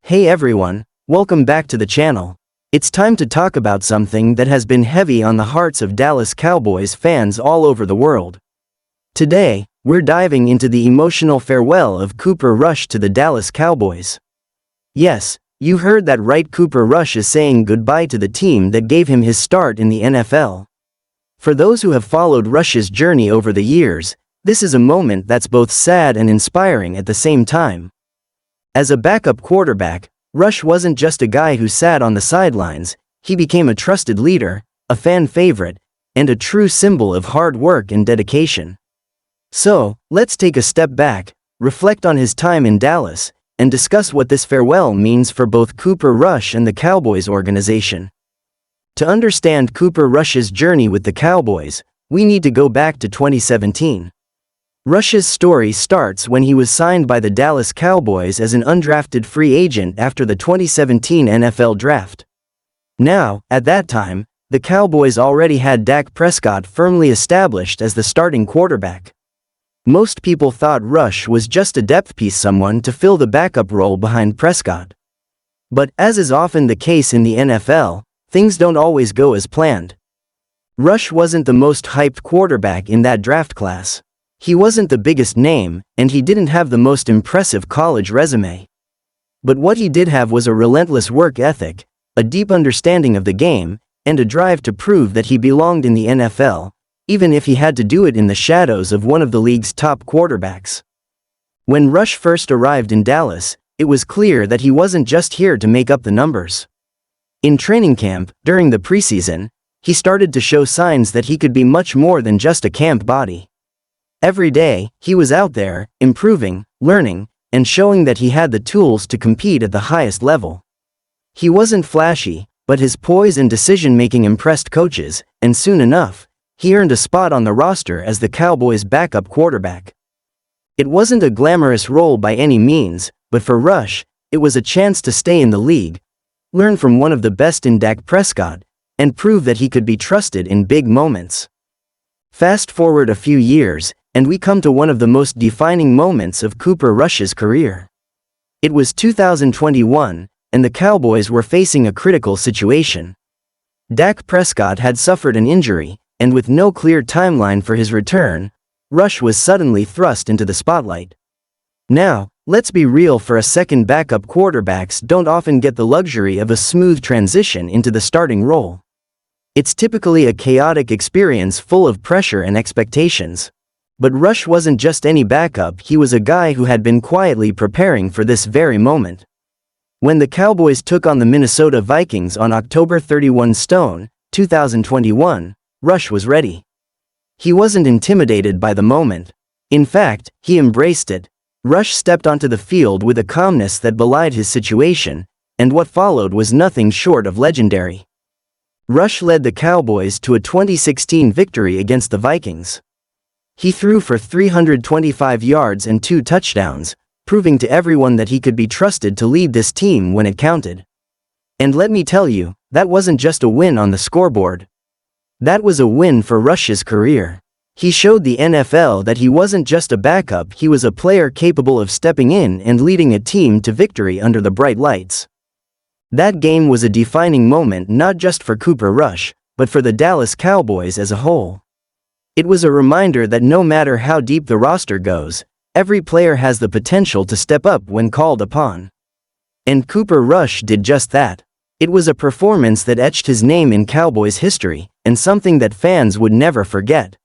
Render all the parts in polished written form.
Hey everyone, welcome back to the channel. It's time to talk about something that has been heavy on the hearts of Dallas Cowboys fans all over the world. Today, we're diving into the emotional farewell of Cooper Rush to the Dallas Cowboys. Yes, you heard that right, Cooper Rush is saying goodbye to the team that gave him his start in the NFL. For those who have followed Rush's journey over the years, this is a moment that's both sad and inspiring at the same time. As a backup quarterback, Rush wasn't just a guy who sat on the sidelines. He became a trusted leader, a fan favorite, and a true symbol of hard work and dedication. So, let's take a step back, reflect on his time in Dallas, and discuss what this farewell means for both Cooper Rush and the Cowboys organization. To understand Cooper Rush's journey with the Cowboys, we need to go back to 2017. Rush's story starts when he was signed by the Dallas Cowboys as an undrafted free agent after the 2017 NFL Draft. Now, at that time, the Cowboys already had Dak Prescott firmly established as the starting quarterback. Most people thought Rush was just a depth piece, someone to fill the backup role behind Prescott. But, as is often the case in the NFL, things don't always go as planned. Rush wasn't the most hyped quarterback in that draft class. He wasn't the biggest name, and he didn't have the most impressive college resume. But what he did have was a relentless work ethic, a deep understanding of the game, and a drive to prove that he belonged in the NFL, even if he had to do it in the shadows of one of the league's top quarterbacks. When Rush first arrived in Dallas, it was clear that he wasn't just here to make up the numbers. In training camp, during the preseason, he started to show signs that he could be much more than just a camp body. Every day, he was out there, improving, learning, and showing that he had the tools to compete at the highest level. He wasn't flashy, but his poise and decision-making impressed coaches, and soon enough, he earned a spot on the roster as the Cowboys' backup quarterback. It wasn't a glamorous role by any means, but for Rush, it was a chance to stay in the league, learn from one of the best in Dak Prescott, and prove that he could be trusted in big moments. Fast forward a few years, and we come to one of the most defining moments of Cooper Rush's career. It was 2021, and the Cowboys were facing a critical situation. Dak Prescott had suffered an injury, and with no clear timeline for his return, Rush was suddenly thrust into the spotlight. Now, let's be real for a second, backup quarterbacks don't often get the luxury of a smooth transition into the starting role. It's typically a chaotic experience full of pressure and expectations. But Rush wasn't just any backup, he was a guy who had been quietly preparing for this very moment. When the Cowboys took on the Minnesota Vikings on October 31, 2021, Rush was ready. He wasn't intimidated by the moment. In fact, he embraced it. Rush stepped onto the field with a calmness that belied his situation, and what followed was nothing short of legendary. Rush led the Cowboys to a 2016 victory against the Vikings. He threw for 325 yards and 2 touchdowns, proving to everyone that he could be trusted to lead this team when it counted. And let me tell you, that wasn't just a win on the scoreboard. That was a win for Rush's career. He showed the NFL that he wasn't just a backup, he was a player capable of stepping in and leading a team to victory under the bright lights. That game was a defining moment not just for Cooper Rush, but for the Dallas Cowboys as a whole. It was a reminder that no matter how deep the roster goes, every player has the potential to step up when called upon. And Cooper Rush did just that. It was a performance that etched his name in Cowboys history, and something that fans would never forget.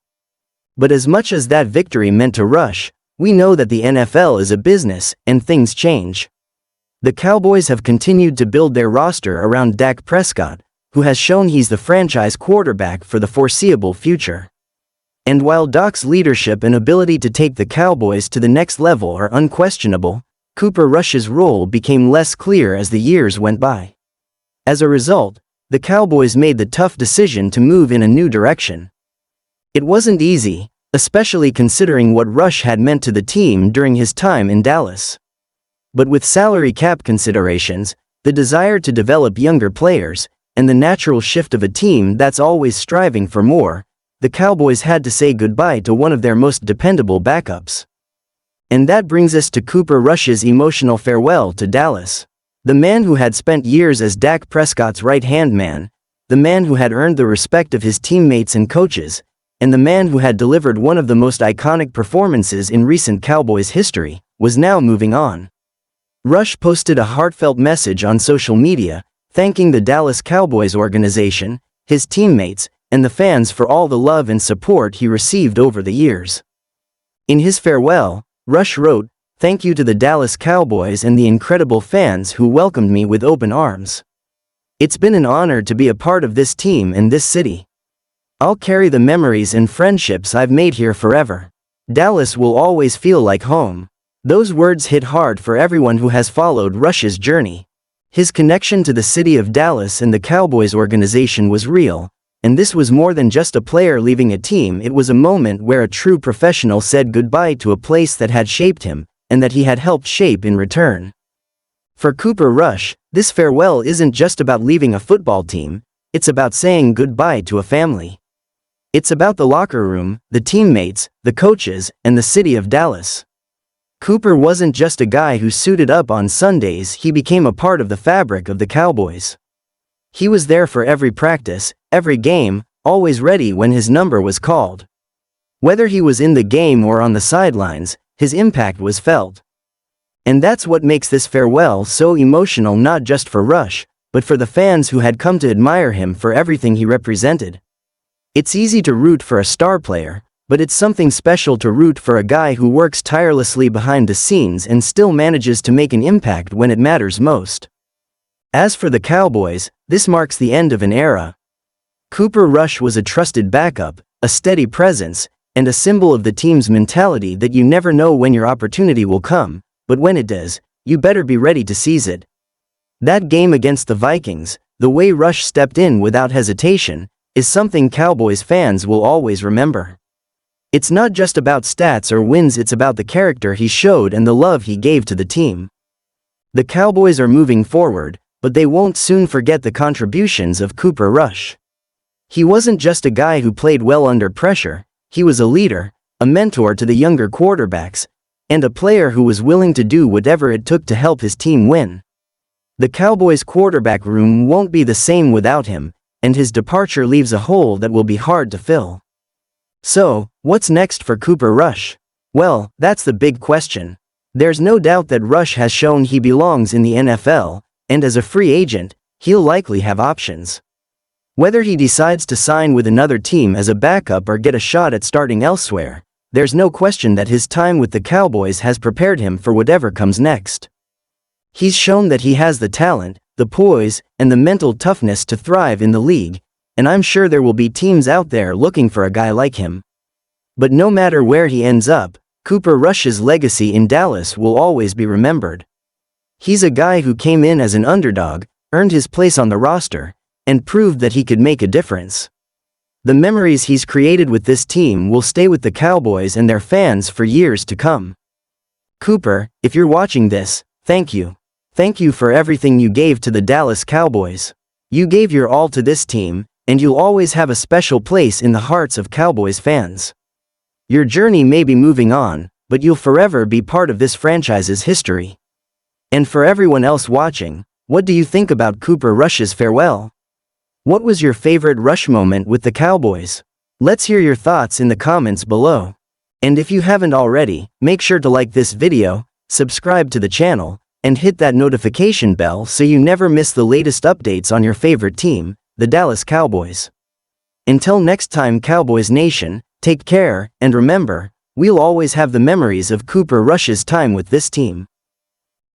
But as much as that victory meant to Rush, we know that the NFL is a business, and things change. The Cowboys have continued to build their roster around Dak Prescott, who has shown he's the franchise quarterback for the foreseeable future. And while Dak's leadership and ability to take the Cowboys to the next level are unquestionable, Cooper Rush's role became less clear as the years went by. As a result, the Cowboys made the tough decision to move in a new direction. It wasn't easy, especially considering what Rush had meant to the team during his time in Dallas. But with salary cap considerations, the desire to develop younger players, and the natural shift of a team that's always striving for more, the Cowboys had to say goodbye to one of their most dependable backups. And that brings us to Cooper Rush's emotional farewell to Dallas. The man who had spent years as Dak Prescott's right-hand man, the man who had earned the respect of his teammates and coaches, and the man who had delivered one of the most iconic performances in recent Cowboys history, was now moving on. Rush posted a heartfelt message on social media, thanking the Dallas Cowboys organization, his teammates, and the fans for all the love and support he received over the years. In his farewell, Rush wrote, "Thank you to the Dallas Cowboys and the incredible fans who welcomed me with open arms. It's been an honor to be a part of this team and this city. I'll carry the memories and friendships I've made here forever. Dallas will always feel like home." Those words hit hard for everyone who has followed Rush's journey. His connection to the city of Dallas and the Cowboys organization was real, and this was more than just a player leaving a team. It was a moment where a true professional said goodbye to a place that had shaped him, and that he had helped shape in return. For Cooper Rush, this farewell isn't just about leaving a football team, it's about saying goodbye to a family. It's about the locker room, the teammates, the coaches, and the city of Dallas. Cooper wasn't just a guy who suited up on Sundays, he became a part of the fabric of the Cowboys. He was there for every practice, every game, always ready when his number was called. Whether he was in the game or on the sidelines, his impact was felt. And that's what makes this farewell so emotional, not just for Rush, but for the fans who had come to admire him for everything he represented. It's easy to root for a star player, but it's something special to root for a guy who works tirelessly behind the scenes and still manages to make an impact when it matters most. As for the Cowboys, this marks the end of an era. Cooper Rush was a trusted backup, a steady presence, and a symbol of the team's mentality that you never know when your opportunity will come, but when it does, you better be ready to seize it. That game against the Vikings, the way Rush stepped in without hesitation, is something Cowboys fans will always remember. It's not just about stats or wins, it's about the character he showed and the love he gave to the team. The Cowboys are moving forward, but they won't soon forget the contributions of Cooper Rush. He wasn't just a guy who played well under pressure, he was a leader, a mentor to the younger quarterbacks, and a player who was willing to do whatever it took to help his team win. The Cowboys' quarterback room won't be the same without him, and his departure leaves a hole that will be hard to fill. So, what's next for Cooper Rush? Well, that's the big question. There's no doubt that Rush has shown he belongs in the NFL, and as a free agent, he'll likely have options. Whether he decides to sign with another team as a backup or get a shot at starting elsewhere, there's no question that his time with the Cowboys has prepared him for whatever comes next. He's shown that he has the talent, the poise, and the mental toughness to thrive in the league, and I'm sure there will be teams out there looking for a guy like him. But no matter where he ends up, Cooper Rush's legacy in Dallas will always be remembered. He's a guy who came in as an underdog, earned his place on the roster, and proved that he could make a difference. The memories he's created with this team will stay with the Cowboys and their fans for years to come. Cooper, if you're watching this, thank you. Thank you for everything you gave to the Dallas Cowboys. You gave your all to this team, and you'll always have a special place in the hearts of Cowboys fans. Your journey may be moving on, but you'll forever be part of this franchise's history. And for everyone else watching, what do you think about Cooper Rush's farewell? What was your favorite Rush moment with the Cowboys? Let's hear your thoughts in the comments below. And if you haven't already, make sure to like this video, subscribe to the channel, and hit that notification bell so you never miss the latest updates on your favorite team, the Dallas Cowboys. Until next time, Cowboys Nation, take care, and remember, we'll always have the memories of Cooper Rush's time with this team.